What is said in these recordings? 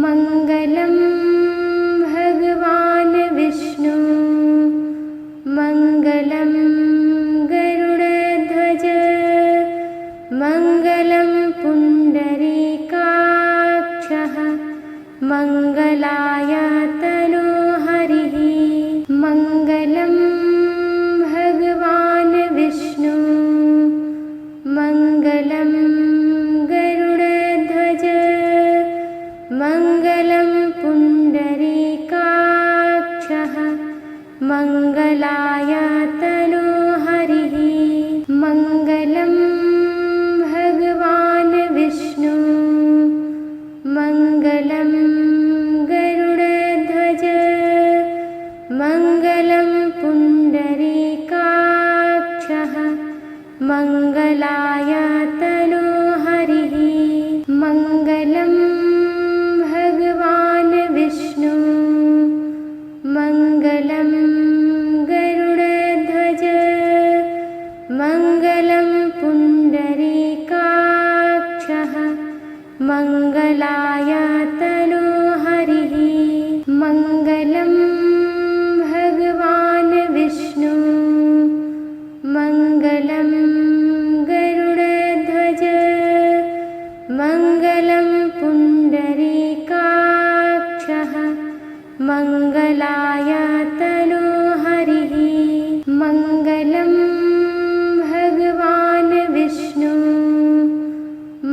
मङ्गलं भगवान् विष्णु मङ्गलं गरुडध्वज मङ्गलं पुण्डरीकाक्षः मङ्गलाय तनोहरिः मङ्गलं भगवान् विष्णु मङ्गलं गरुडध्वज मङ्गलं पुण्डरीकाक्षः मङ्गलाय तनोहरिः मङ्गलं भगवान् विष्णु मङ्गलं गरुडध्वज मङ्गलं पुण्डरीकाक्षः मङ्गलाय तनोहरिः मङ्गलं भगवान् विष्णु मङ्गलं गरुडध्वज मङ्गलं पुण्डरीकाक्षः मङ्गलाय तनोहरिः मङ्गलं भगवान् विष्णु मङ्गलं गरुडध्वज मङ्गलं पुण्डरीकाक्षः मङ्गलाय तनोहरिः मङ्गलं भगवान् विष्णु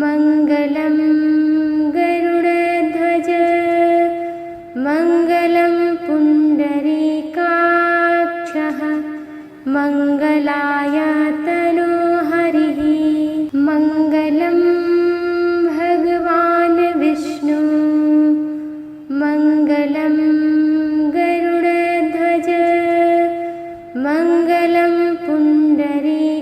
मङ्गलं गरुडध्वज मङ्गलं पुण्डरीकाक्षः मङ्गलाय तनोहरिः मङ्गलं भगवान् विष्णु मङ्गलं गरुडध्वज मङ्गलं पुण्डरीकाक्षः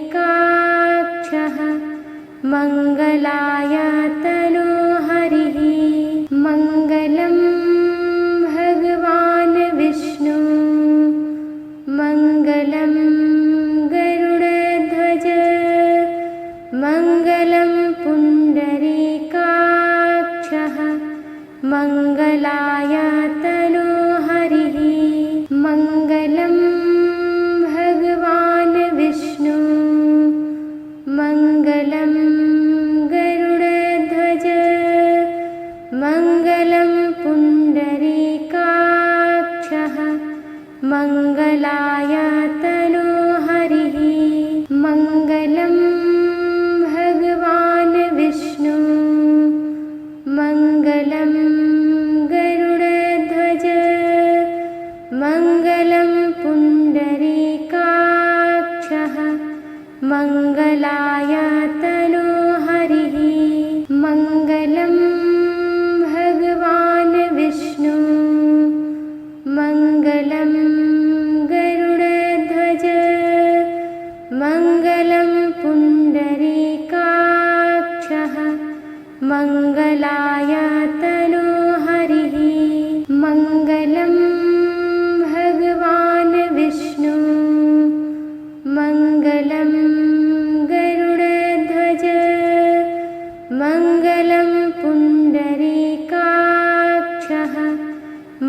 मङ्गलाय तनोहरिः मङ्गलं भगवान् विष्णु मङ्गलं गरुडध्वज मङ्गलं पुण्डरीकाक्षः मङ्गलाय तनोहरिः मङ्गलं भगवान् विष्णु मङ्गलं गरुडध्वज मङ्गलं पुण्डरीकाक्षः मङ्गलाय तनोहरिः मङ्गलं भगवान् विष्णु मङ्गलं गरुडध्वज मङ्गलं पुण्डरीकाक्षः मङ्गलाय तनोहरिः मङ्गलं भगवान् विष्णु मङ्गलं गरुडध्वज मङ्गलं पुण्डरीकाक्षः मङ्गलाय तनोहरिः मङ्गलं भगवान् विष्णु मङ्गलं गरुडध्वज मङ्गलं पुण्डरीकाक्षः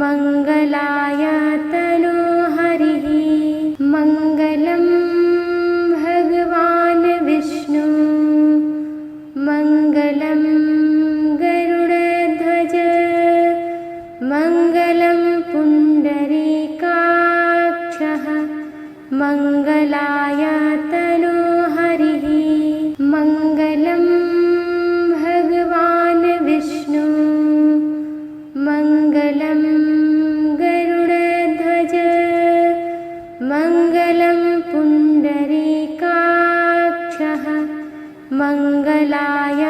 मङ्गलाय तनोहरिः मङ्गलं भगवान् विष्णु मङ्गलं गरुडध्वज मङ्गलं पुण्डरीकाक्षः मङ्गलाय तनोहरिः मङ्गलं भगवान् विष्णु मङ्गलं गरुडध्वज मङ्गलं पुण्डरीकाक्षः मङ्गलाय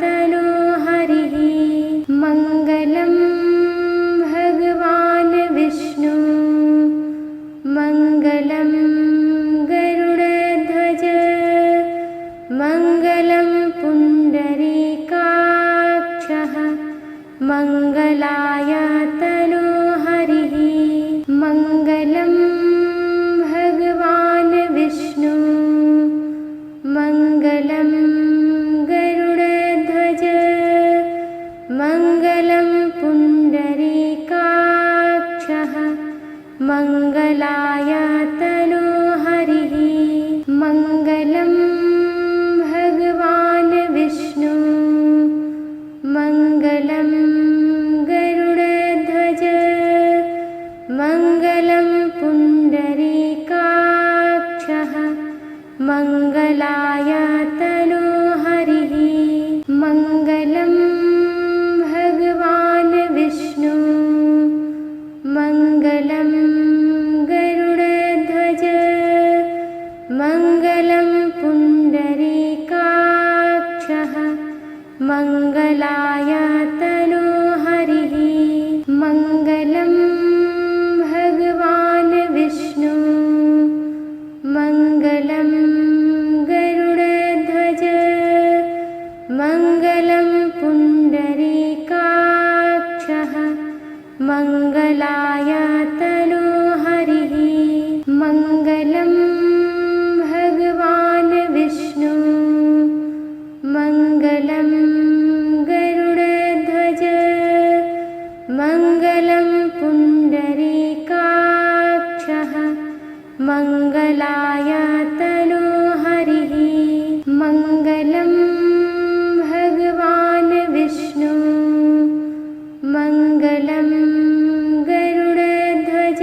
तनोहरिः मङ्गलं भगवान् विष्णु मङ्गलं गरुडध्वज मङ्गलं पुण्डरीकाक्षः मङ्गलाय तनोहरिः मङ्गलं भगवान् विष्णु मङ्गलं गरुडध्वज मङ्गलं पुण्ड मङ्गलाय तनोहरिः मङ्गलं भगवान् विष्णु मङ्गलं गरुडध्वज मङ्गलं पुण्डरीकाक्षः मङ्गलाय तनोहरिः मङ्गलं भगवान् विष्णु मङ्गलं गरुडध्वज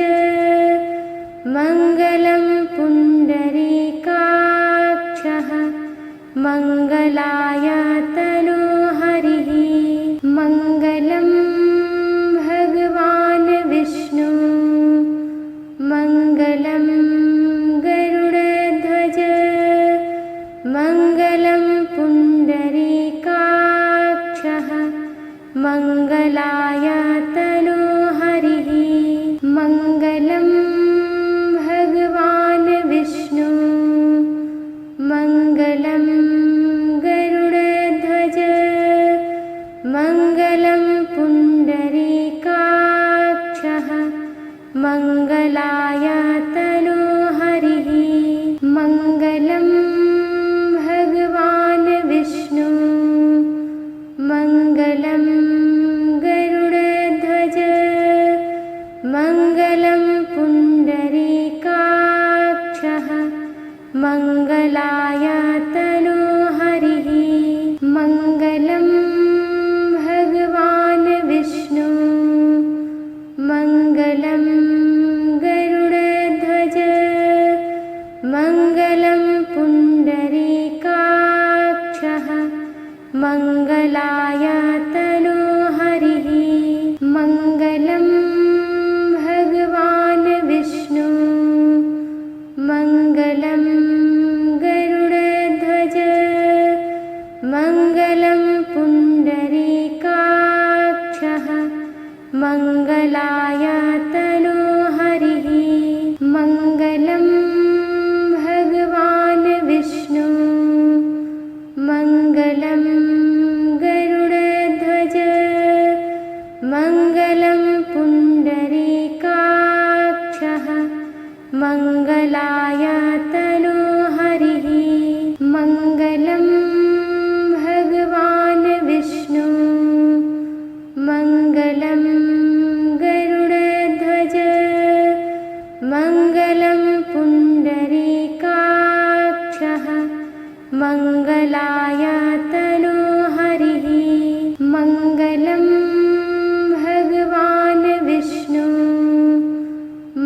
मङ्गलं पुण्डरीकाक्षः मङ्गलाय तनोहरिः मङ्गलं भगवान् विष्णु मङ्गलं गरुडध्वज मङ्गलं पुण्डरीकाक्षः मङ्गलाय तनोहरिः मङ्गलं भगवान् विष्णु मङ्गलं गरुडध्वज मङ्गलं पुण्डरीकाक्षः मङ्गलाय तनोहरिः मङ्गलं भगवान् विष्णु मङ्गलं गरुडध्वज मङ्गलं पुण्डरीकाक्षः मङ्गलाय तनोहरिः मङ्गलं भगवान् विष्णु मङ्गलं गरुडध्वज मङ्गलं पुण्डरीकाक्षः मङ्गलाय तनोहरिः मङ्गलं भगवान् विष्णु मङ्गलं गरुडध्वज मङ्गलं पुण्डरीकाक्षः मङ्गलाय तनोहरिः मङ्गलं भगवान् विष्णु मङ्गलं गरुडध्वज मङ्गलं पुण्डरीकाक्षः मङ्गलाय तनोहरिः मङ्गलं भगवान् विष्णु मङ्गलं गरुडध्वज मङ्गलं पुण्डरीकाक्षः मङ्गलाय तनोहरिः मङ्गलं भगवान् विष्णु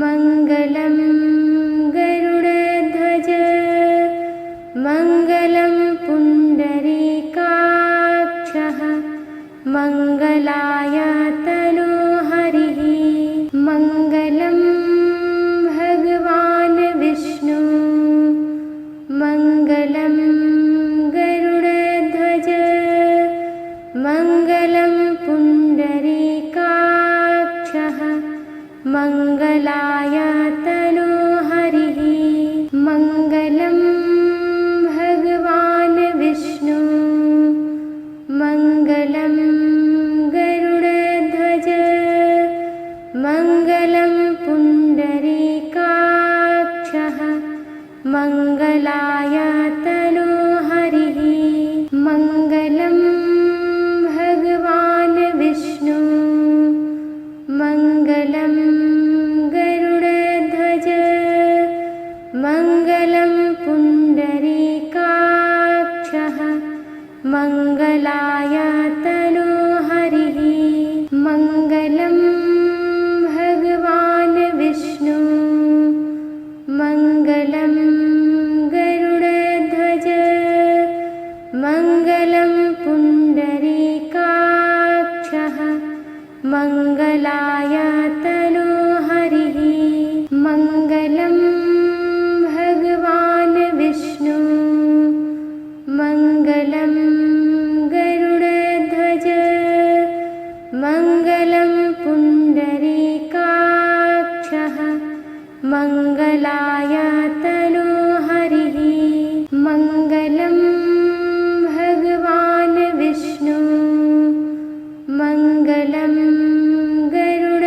मङ्गलं गरुडध्वज मङ्गलं पुण्डरीकाक्षः मङ्गलाय तनोहरिः मङ्गलं भगवान् विष्णु मङ्गलं गरुडध्वज मङ्गलं पुण्डरीकाक्षः मङ्गलाय तनोहरिः मङ्गलं भगवान् विष्णु मङ्गलं गरुडध्वज मङ्गलं पुण्डरीकाक्षः मङ्गलाय तनोहरिः मङ्गलं भगवान् विष्णु मङ्गलं गरुडध्वज मङ्गलं पुण्डरीकाक्षः मङ्गलाय तनोहरिः मङ्गलं भगवान् विष्णु मङ्गलं गरुडध्वज मङ्गलं पुण्डरीकाक्षः मङ्गलाय तनोहरिः मङ्गलं भगवान् विष्णु मङ्गलं गरुडध्वज मङ्गलं पुण्डरीकाक्षः मङ्गलाय तनोहरिः मङ्गलं भगवान् विष्णु मङ्गलं गरुड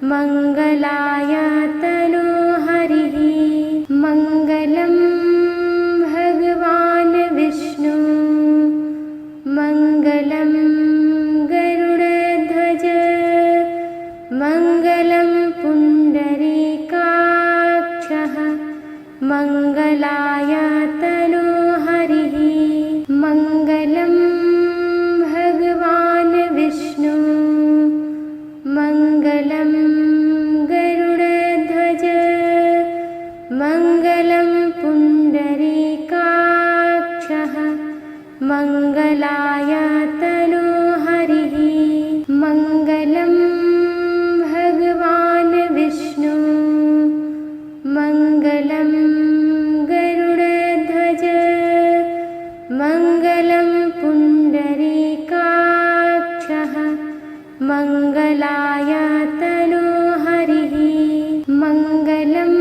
मङ्गलाय तनोहरिः मङ्गलं भगवान् विष्णु मङ्गलं गरुडध्वज मङ्गलं पुण्डरीकाक्षः मङ्गलाय तनोहरिः मङ्गलं भगवान् विष्णु मङ्गलं गरुडध्वज मङ्गलं पुण्डरीकाक्षः मङ्गलाय तनोहरिः मङ्गलं भगवान् विष्णु मङ्गलं गरुडध्वज मङ्गलं पुण्डरीकाक्षः मङ्गलाय तनोहरिः मङ्गलं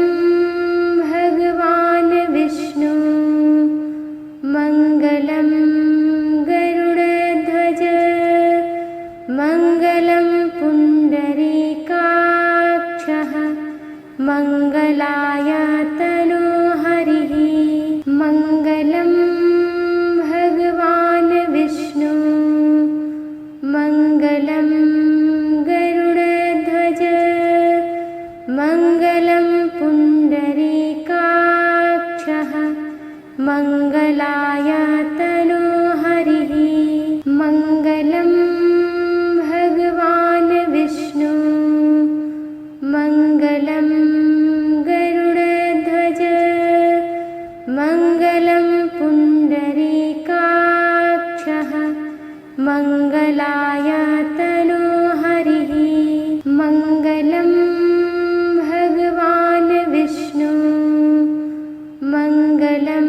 भगवान् विष्णु मङ्गलं गरुडध्वज मङ्गलं पुण्डरीकाक्षः मङ्गलाय तनोहरिः मङ्गलं भगवान् विष्णु मङ्गलं गरुडध्वज मङ्गलं पुण्डरीकाक्षः मङ्गलाय तनोहरिः मङ्गलं भगवान् विष्णु मङ्गलं गरुडध्वज मङ्गलं पुण्डरीकाक्षः मङ्गलाय तनोहरिः मङ्गलं भगवान् विष्णु मङ्गलं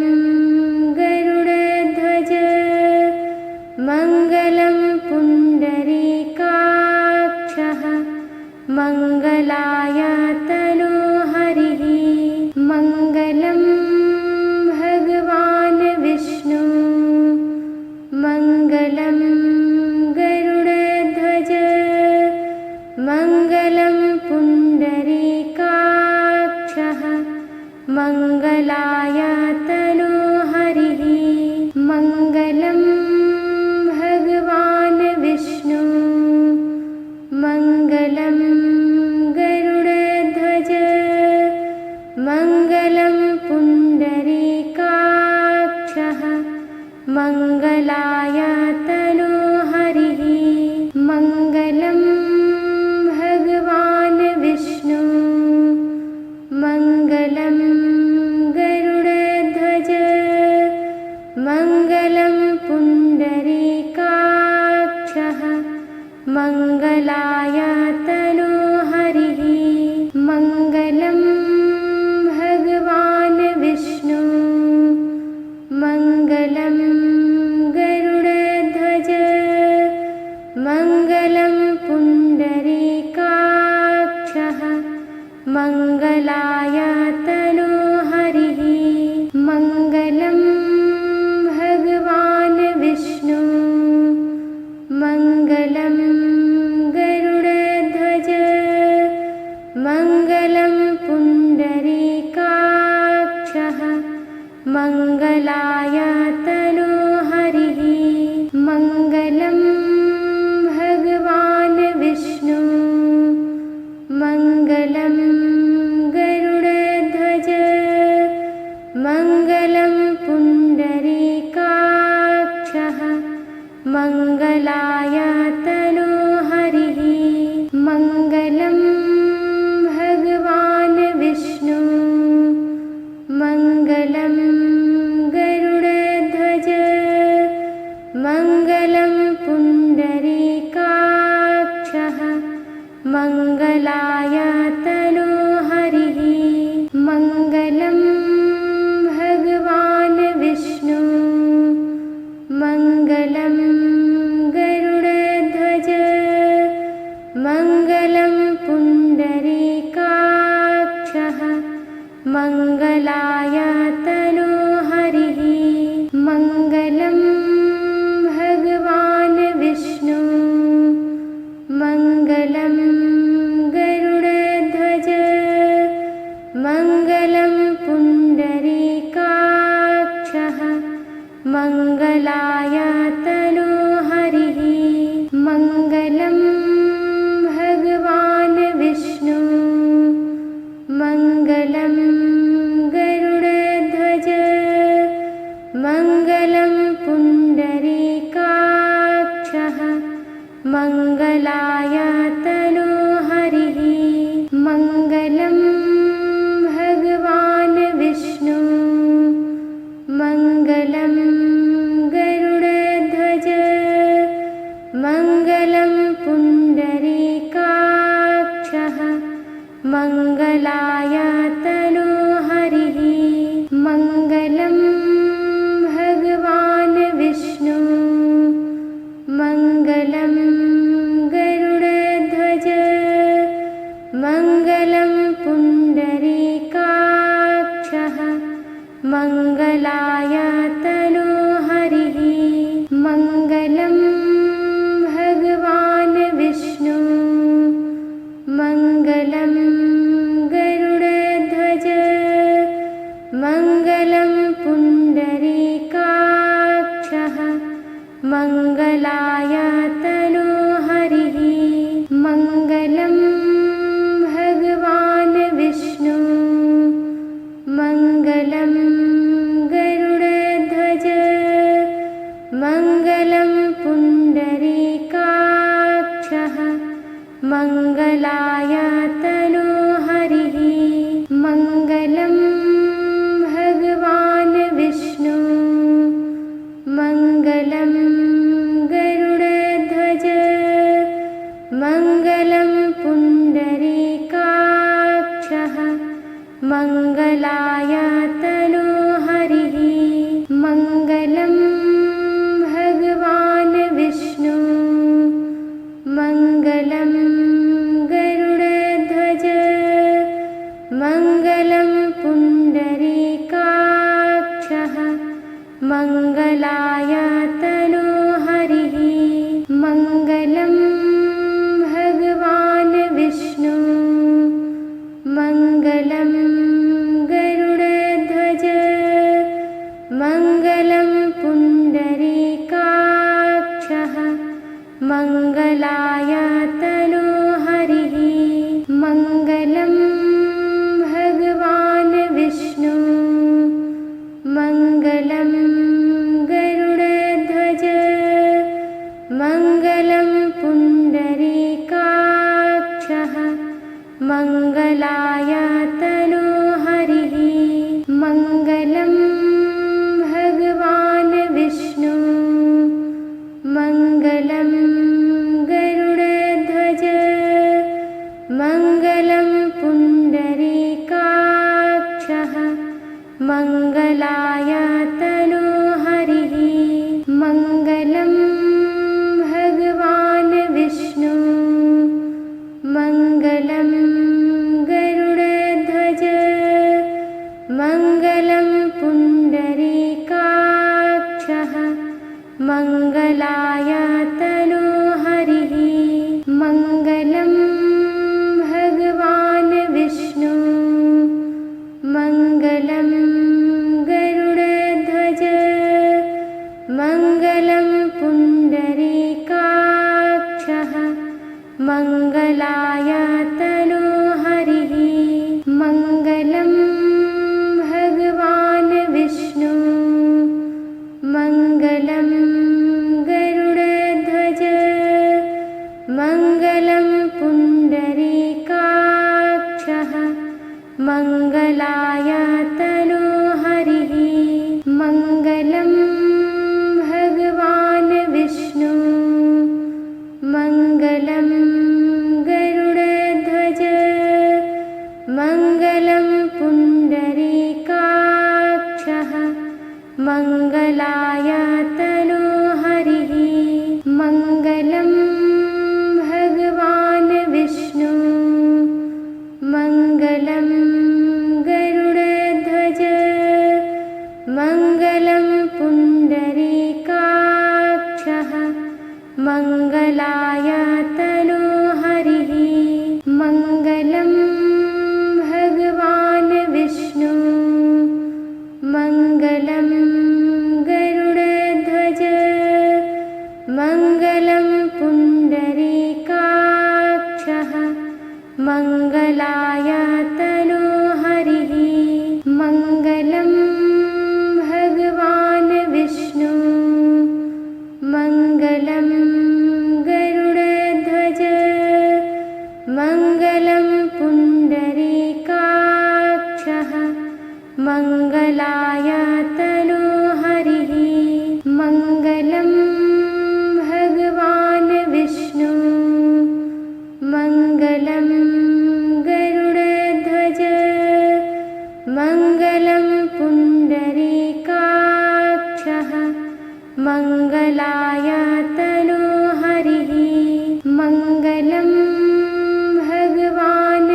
गरुडध्वज मङ्गलं पुण्डरीकाक्षः मङ्गलाय तनोहरिः मङ्गलं भगवान् विष्णु मङ्गलं गरुडध्वज मङ्गलं पुण्डरीकाक्षः मङ्गलाय तनोहरिः मङ्गलं भगवान् विष्णु मङ्गलं गरुडध्वज मङ्गलं पुण्डरीकाक्षः मङ्गलाय तनोहरिः मङ्गलं भगवान् विष्णु मङ्गलं गरुडध्वज मङ्गलं पुण्डरीकाक्षः मङ्गलाय तनोहरिः मङ्गलं भगवान् विष्णु मङ्गलं गरुडध्वज मङ्गलं पुण्डरीकाक्षः मङ्गलाय तनोहरिः मङ्गलं भगवान् विष्णु मङ्गलं गरुडध्वज मङ्गलं पुण्डरीकाक्षः मङ्गलाय तनोहरिः मङ्गलं भगवान् विष्णु मङ्गलं गरुडध्वज मङ्गलं पुण्डरीकाक्षः मङ्गलाय तनोहरिः मङ्गलं भगवान् विष्णु मङ्गलं गरुडध्वज मङ्गलं पुण्डरीकाक्षः मङ्गलाय तनोहरिः मङ्गलं भगवान् विष्णु मङ्गलं गरुडध्वज मङ्गलं पुण्डरीकाक्षः मङ्गलाय तनोहरिः मङ्गलं भगवान् विष्णु मङ्गलं गरुड मङ्गलाय तनोहरिः मङ्गलं भगवान् विष्णु मङ्गलं गरुडध्वज मङ्गलं पुण्डरीकाक्षः मङ्गलाय तनोहरिः मङ्गलं भगवान् विष्णु मङ्गलं गरुडध्वज मङ्गलं पुण्डरीकाक्षः मङ्गलाय तनोहरिः मङ्गलं भगवान् विष्णु मङ्गलं गरुडध्वज मङ्गलं पुण्डरीकाक्षः मङ्गलाय तनोहरिः मङ्गलं भगवान् विष्णु मङ्गलं गरुडध्वज मङ्गलं पुण्डरीकाक्षः मङ्गलाय तनोहरिः मङ्गलं भगवान् विष्णु मङ्गलं गरुडध्वज मङ्गलं पुण्डरीकाक्षः मङ्गलाय तनोहरिः मङ्गलं भगवान् विष्णु मङ्गलं गरुडध्वज मङ्गलं पुण्डरीकाक्षः मङ्गलाय तनोहरिः मङ्गलं भगवान् विष्णु मङ्गलं गरुडध्वज मङ्गलं पुण्डरीकाक्षः मङ्गलाय तनोहरिः मङ्गलं भगवान् विष्णु मङ्गलं गरुडध्वज मङ्गलं पुण्डरीकाक्षः मङ्गलाय तनोहरिः मङ्गलं भगवान् विष्णु मङ्गलं गरुडध्वज मङ्गलं पुण्डरीकाक्षः मङ्गलाय तनोहरिः मङ्गलं भगवान् विष्णु मङ्गलं गरुडध्वज मङ्गलं पुण्डरीकाक्षः मङ्गलाय तनोहरिः मङ्गलं भगवान् विष्णु मङ्गलं गरुडध्वज मङ्गलं पुण्डरीकाक्षः मङ्गलाय तनोहरिः मङ्गलं भगवान् विष्णु मङ्गलं गरुडध्वज मङ्गलं पुण्डरीकाक्षः मङ्गलाय तनोहरिः मङ्गलं भगवान् विष्णु मङ्गलं गरुडध्वज मङ्गलं पुण्डरीकाक्षः मङ्गलाय तनोहरिः मङ्गलं भगवान्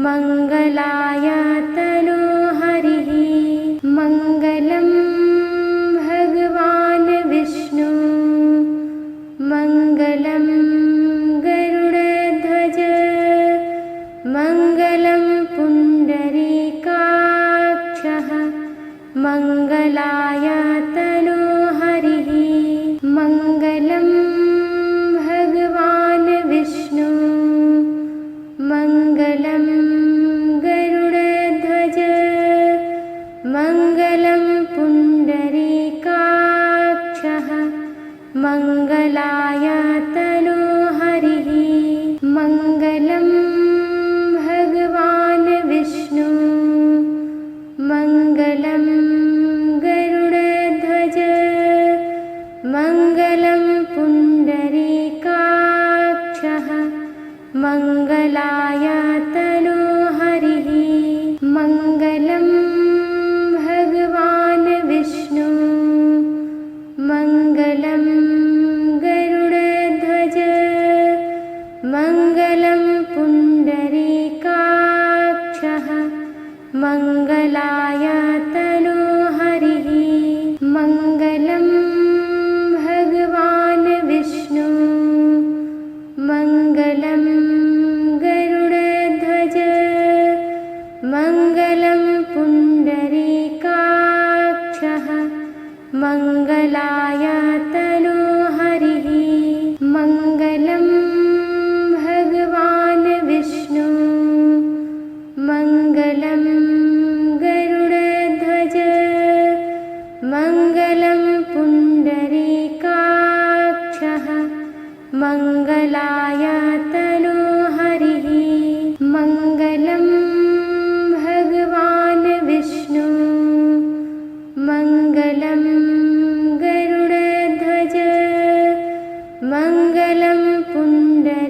मङ्गलाय तनोहरिः मङ्गलं भगवान् विष्णु मङ्गलं गरुडध्वज मङ्गलं पुण्डरीकाक्षः मङ्गलाय तनोहरिः मङ्गलं भगवान् विष्णु मङ्गलं गरुडध्वज मङ्गलं पुण्डरीकाक्षः मङ्गलाय तनोहरिः मङ्गलं भगवान् विष्णु मङ्गलं गरुडध्वज मङ्गलं पुण्डरीकाक्षः मङ्गलाय तनोहरिः मङ्गलं भगवान् विष्णु मङ्गलं गरुडध्वज मङ्गलं पुण्डरीकाक्षः मङ्गलाय तनोहरिः मङ्गलं भगवान् विष्णु मङ्गलं गरुडध्वज मङ्गलं पुण्डरीकाक्षः मङ्गलाय तनोहरिः मङ्गलं भगवान् विष्णु मङ्गलं गरुडध्वज मङ्गलं पुण्डरीकाक्षः मङ्गलाय तनोहरिः मङ्गलं भगवान् विष्णु मङ्गलं गरुडध्वज मङ्गलं पुण्डरीकाक्षः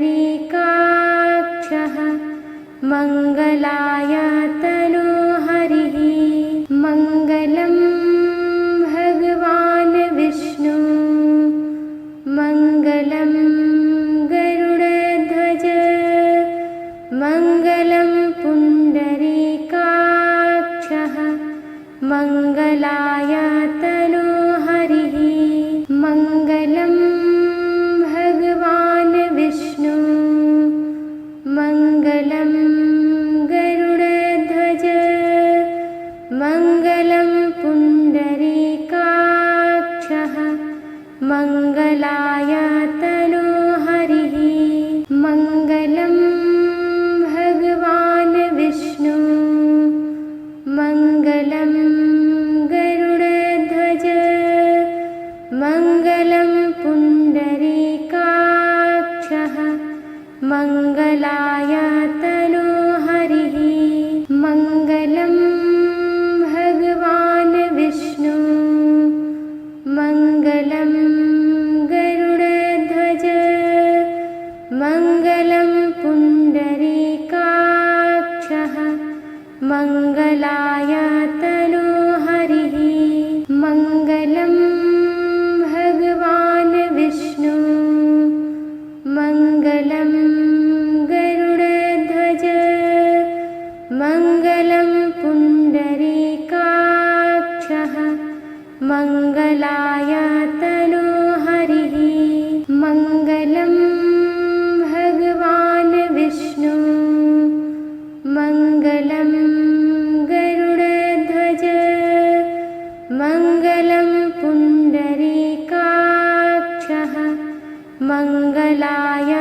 मङ्गलाय तनोहरिः मङ्गलं भगवान् विष्णु मङ्गलं गरुडध्वज मङ्गलं पुण्डरीकाक्षः मङ्गलाय तनोहरिः मङ्गलं भगवान् विष्णु मङ्गलं गरुडध्वज मङ्गलं पुण्डरीकाक्षः मङ्गलाय तनोहरिः मङ्गलं भगवान् विष्णु मङ्गलं गरुडध्वज मङ्गलं पुण्डरीकाक्षः मङ्गलाय तनोहरिः मङ्गलं भगवान् विष्णु मङ्गलं गरुडध्वज मङ्गलं पुण्डरीकाक्षः मङ्गलाय तनोहरिः मङ्गलं भगवान् विष्णु मङ्गलं गरुडध्वज मङ्गलं पुण्डरीकाक्षः मङ्गलाय तनोहरिः मङ्गलं भगवान् विष्णु मङ्गलं गरुडध्वज मङ्गलं पुण्डरीकाक्षः मङ्गलाय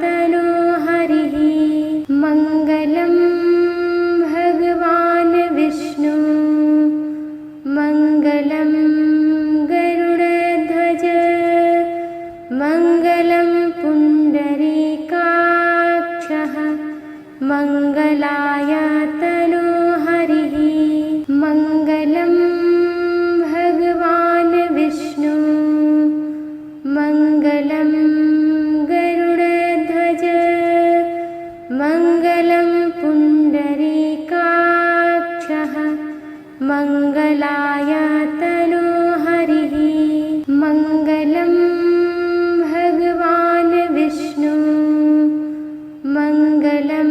तनोहरिः मङ्गलं भगवान् विष्णु मङ्गलं गरुडध्वज मङ्गलं पुण्डरीकाक्षः मङ्गलाय तनोहरिः मङ्गलं भगवान् विष्णु मङ्गलं गरुडध्वज मङ्गलं पुण्डरीकाक्षः मङ्गलाय तनोहरिः मङ्गलं भगवान् विष्णु मङ्गलं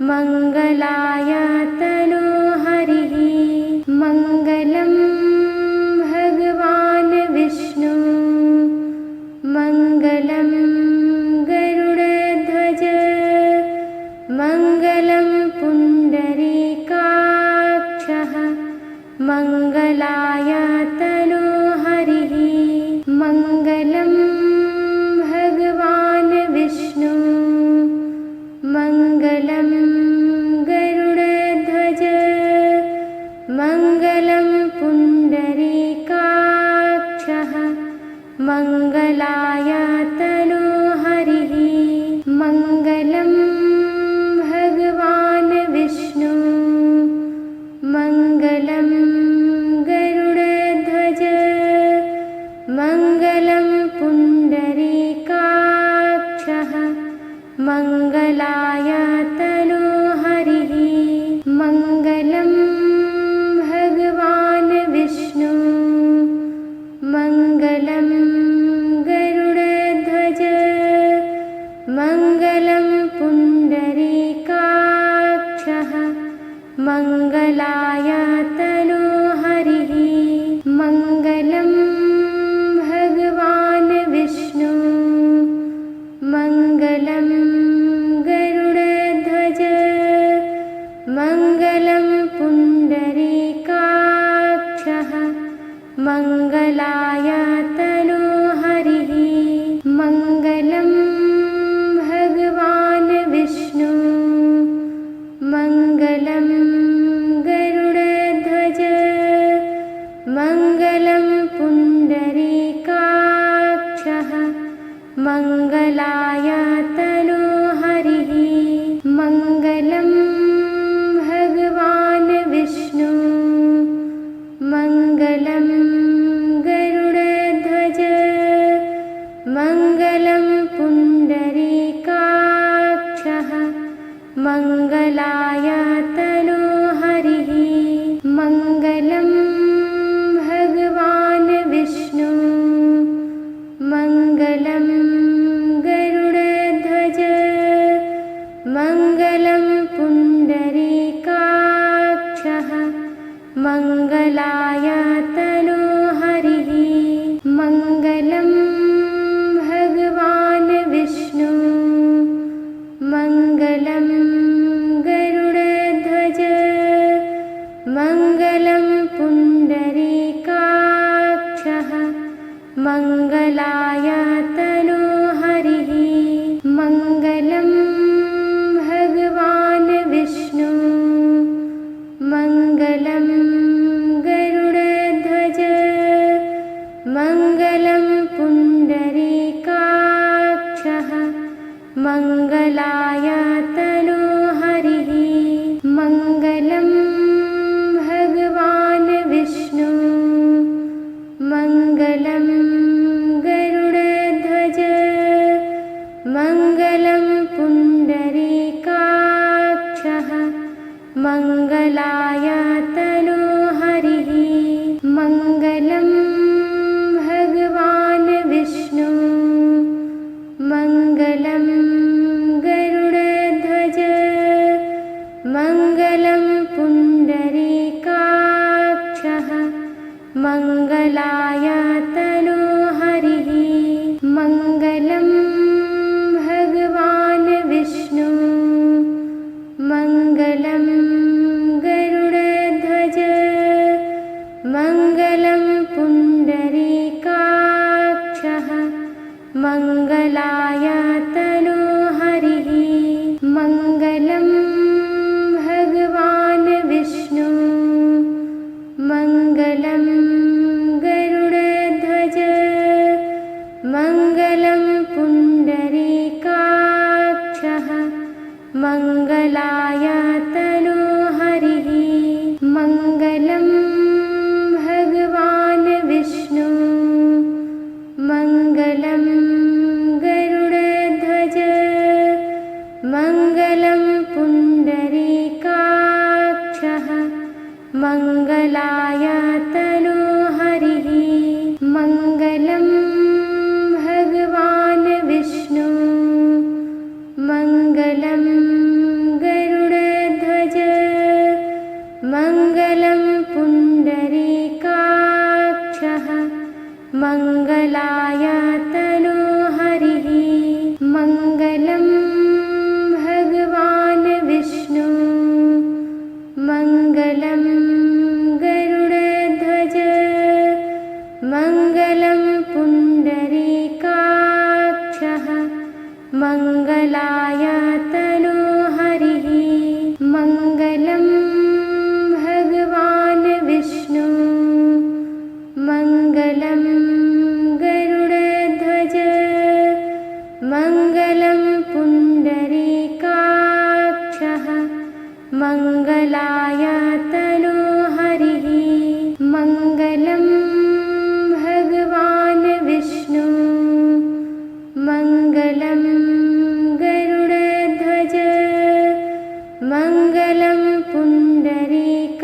मङ्गलाय तनोहरिः मङ्गलं भगवान् विष्णु मङ्गलं गरुडध्वज मङ्गलं पुण्डरीकाक्षः मङ्गलाय तनोहरिः मङ्गलं भगवान् विष्णु मङ्गलं गरुडध्वज मङ्गलं पुण्डरीकाक्षः मङ्गलाय तनोहरिः मङ्गलं भगवान् विष्णु मङ्गलं गरुडध्वज मङ्गलं पुण्डरीकाक्षः मङ्गलाय तनोहरिः मङ्गलं भगवान् विष्णु मङ्गलं गरुडध्वज मङ्गलं पुण्डरीकाक्षः मङ्गलाय तनोहरिः मङ्गलं भगवान् विष्णु मङ्गलं गरुडध्वज मङ्गलं पुण्डरीकाक्षः मङ्गलाय तनोहरिः मङ्गलं भगवान् विष्णु मङ्गलं गरुडध्वज मङ्गलं पुण्डरीकाक्षः मङ्गलाय तनोहरिः मङ्गलं भगवान् विष्णु मङ्गलं गरुडध्वज मङ्गलं पुण्डरीकाक्षः मङ्गलाय तनोहरिः मङ्गलं भगवान् विष्णु मङ्गलं गरुडध्वज मङ्गलं पुण्डरीकाक्षः मङ्गलाय तनोहरिः मङ्गलं भगवान् विष्णु मङ्गलं गरुडध्वज मङ्गलं पुण्डरीकाक्षः मङ्गलाय तनोहरिः मङ्गलं भगवान् विष्णु मङ्गलं गरुडध्वज मङ्गलं पुण्डरीकाक्षः मङ्गलाय तनोहरिः मङ्गलं भगवान् विष्णु मङ्गलं गरुडध्वज मङ्गलं पुण्डरीकाक्षः मङ्गलाय तनोहरिः मङ्गलं भगवान् विष्णु मङ्गलं गरुडध्वज मङ्गलं पुण्डरीकाक्षः मङ्गलाय तनोहरिः मङ्गलं भगवान् विष्णु मङ्गलं गरुडध्वज मङ्गलं पुण्डरीकाक्षः मङ्गलाय तनोहरिः मङ्गलं भगवान् विष्णु मङ्गलं गरुडध्वज मङ्गलं पुण्डरीकाक्षः मङ्गलाय तनोहरिः मङ्गलं भगवान् विष्णु मङ्गलं गरुडध्वज मङ्गलं पुण्डरीकाक्षः मङ्गलाय तनोहरिः मङ्गलं भगवान् विष्णु मङ्गलं गरुड मङ्गलायातनुहरिः मङ्गलाय तनोहरिः मङ्गलं भगवान् विष्णु मङ्गलं गरुडध्वज मङ्गलं पुण्डरीकाक्षः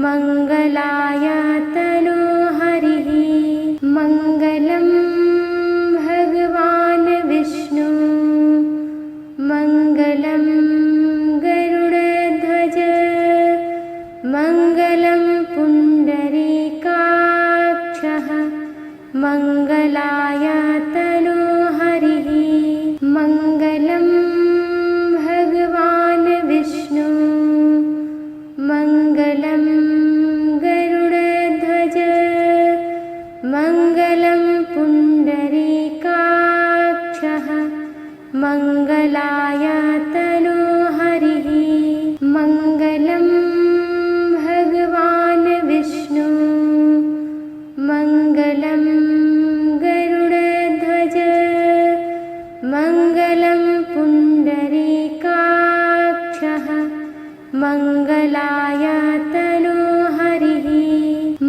मङ्गलाय तनोहरिः मङ्गलं भगवान् विष्णु मङ्गलं गरुडध्वज मङ्गलं पुण्डरीकाक्षः मङ्गलाय तनोहरिः मङ्गलं भगवान् विष्णु मङ्गलं गरुडध्वज मङ्गलं पुण्डरीकाक्षः मङ्गलाय तनोहरिः मङ्गलं भगवान् विष्णु मङ्गलं गरुडध्वज मङ्गलं पुण्डरीकाक्षः मङ्गलाय तनोहरिः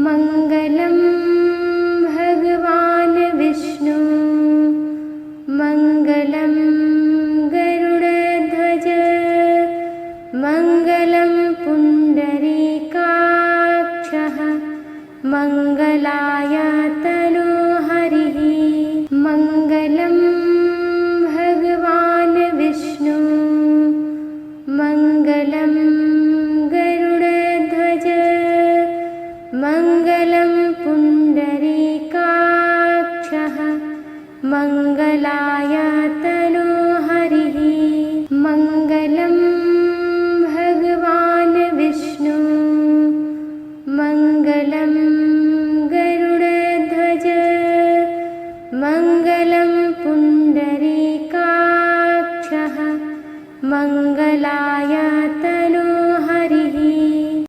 मङ्गलं भगवान् विष्णु मङ्गलं गरुडध्वज मङ्गलं पुण्डरीकाक्षः मङ्गलाय तनोहरिः मङ्गलं भगवान् विष्णु मङ्गलं गरुडध्वज मङ्गलं पुण्डरीकाक्षः मङ्गलाय तनोहरिः मङ्गलं भगवान् विष्णु मङ्गलं गरुडध्वज मङ्गलं पुण्डरीकाक्षः मङ्गलाय